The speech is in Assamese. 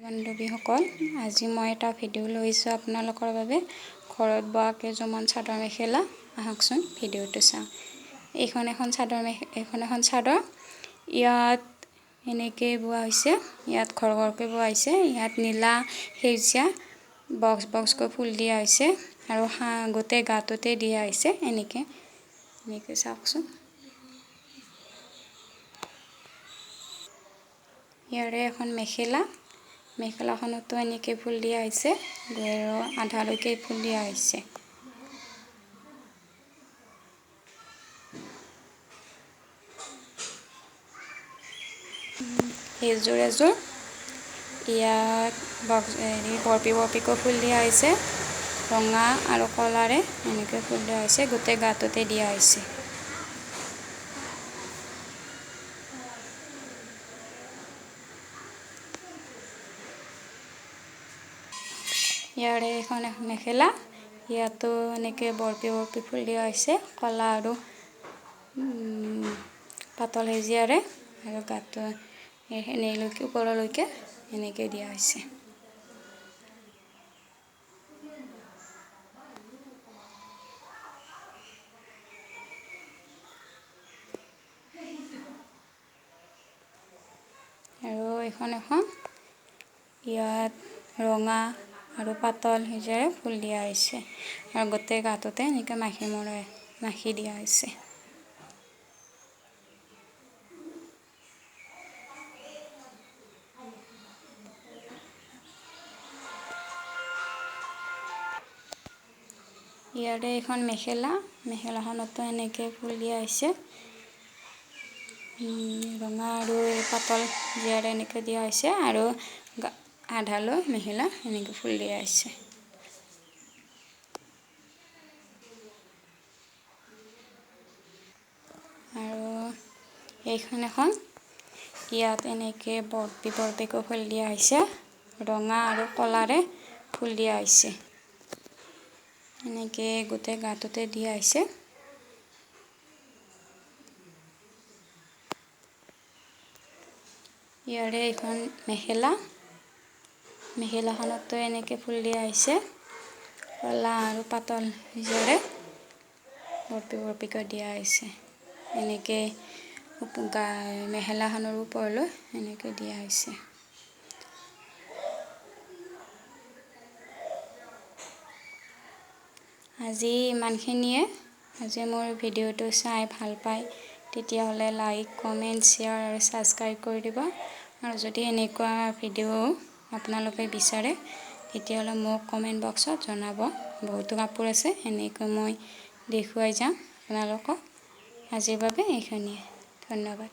বান্ধৱীসকল, আজি মই এটা ভিডিঅ' লৈছোঁ আপোনালোকৰ বাবে ঘৰত বোৱা কেইযোৰমান চাদৰ মেখেলা। আহকচোন ভিডিঅ'টো চাওঁ। এইখন এখন চাদৰ ইয়াত এনেকৈ বোৱা হৈছে। ইয়াত ঘৰ ঘৰকৈ বোৱা হৈছে। ইয়াত নীলা সেউজীয়া বক্সকৈ ফুল দিয়া হৈছে আৰু গোটেই গাটোতে দিয়া হৈছে। এনেকৈ চাওকচোন। ইয়াৰে এখন মেখেলাখনতো এনেকৈ ফুল দিয়া হৈছে আৰু আধালৈকে ফুল দিয়া হৈছে। এযোৰ ইয়াত বৰপিকৈ ফুল দিয়া হৈছে। ৰঙা আৰু কলাৰে এনেকৈ ফুল দিয়া হৈছে। গোটেই গাটোতে দিয়া হৈছে। ইয়াৰে এখন মেখেলা, ইয়াতো এনেকৈ বৰপি ফুল দিয়া হৈছে। কলা আৰু পাতল সেউজীয়াৰে আৰু গাটো এনেলৈকে ওপৰলৈকে এনেকৈ দিয়া হৈছে। আৰু এখন ইয়াত ৰঙা আৰু পাতল সেউজীয়াৰে ফুল দিয়া হৈছে আৰু গোটেই গাটোতে এনেকৈ মাখি দিয়া হৈছে। ইয়াৰে এখন মেখেলাখনতো এনেকৈ ফুল দিয়া হৈছে। ৰঙা আৰু পাতল জীয়াৰে এনেকৈ দিয়া হৈছে আৰু আধালৈ মেখেলা এনেকৈ ফুল দিয়া হৈছে। আৰু এইখন ইয়াত এনেকৈ বৰপিকৈ ফুল দিয়া হৈছে। ৰঙা আৰু কলাৰে ফুল দিয়া হৈছে। এনেকৈ গোটেই গাটোতে দিয়া হৈছে। ইয়াৰে এইখন মেখেলাখনতো এনেকৈ ফুল দিয়া হৈছে। কলা আৰু পাতল সেউজীয়াৰে বৰপিকৈ দিয়া হৈছে। এনেকৈ মেখেলাখনৰ ওপৰলৈ এনেকৈ দিয়া হৈছে। আজি ইমানখিনিয়ে। আজি মোৰ ভিডিঅ'টো চাই ভাল পায় তেতিয়াহ'লে লাইক, কমেণ্ট, শ্বেয়াৰ আৰু ছাবস্ক্ৰাইব কৰি দিব। আৰু যদি এনেকুৱা ভিডিঅ' আপোনালোকে বিচাৰে তেতিয়াহ'লে মোক কমেণ্ট বক্সত জনাব। বহুতো কাপোৰ আছে, এনেকৈ মই দেখুৱাই যাম আপোনালোকক। আজিৰ বাবে এইখিনিয়ে। ধন্যবাদ।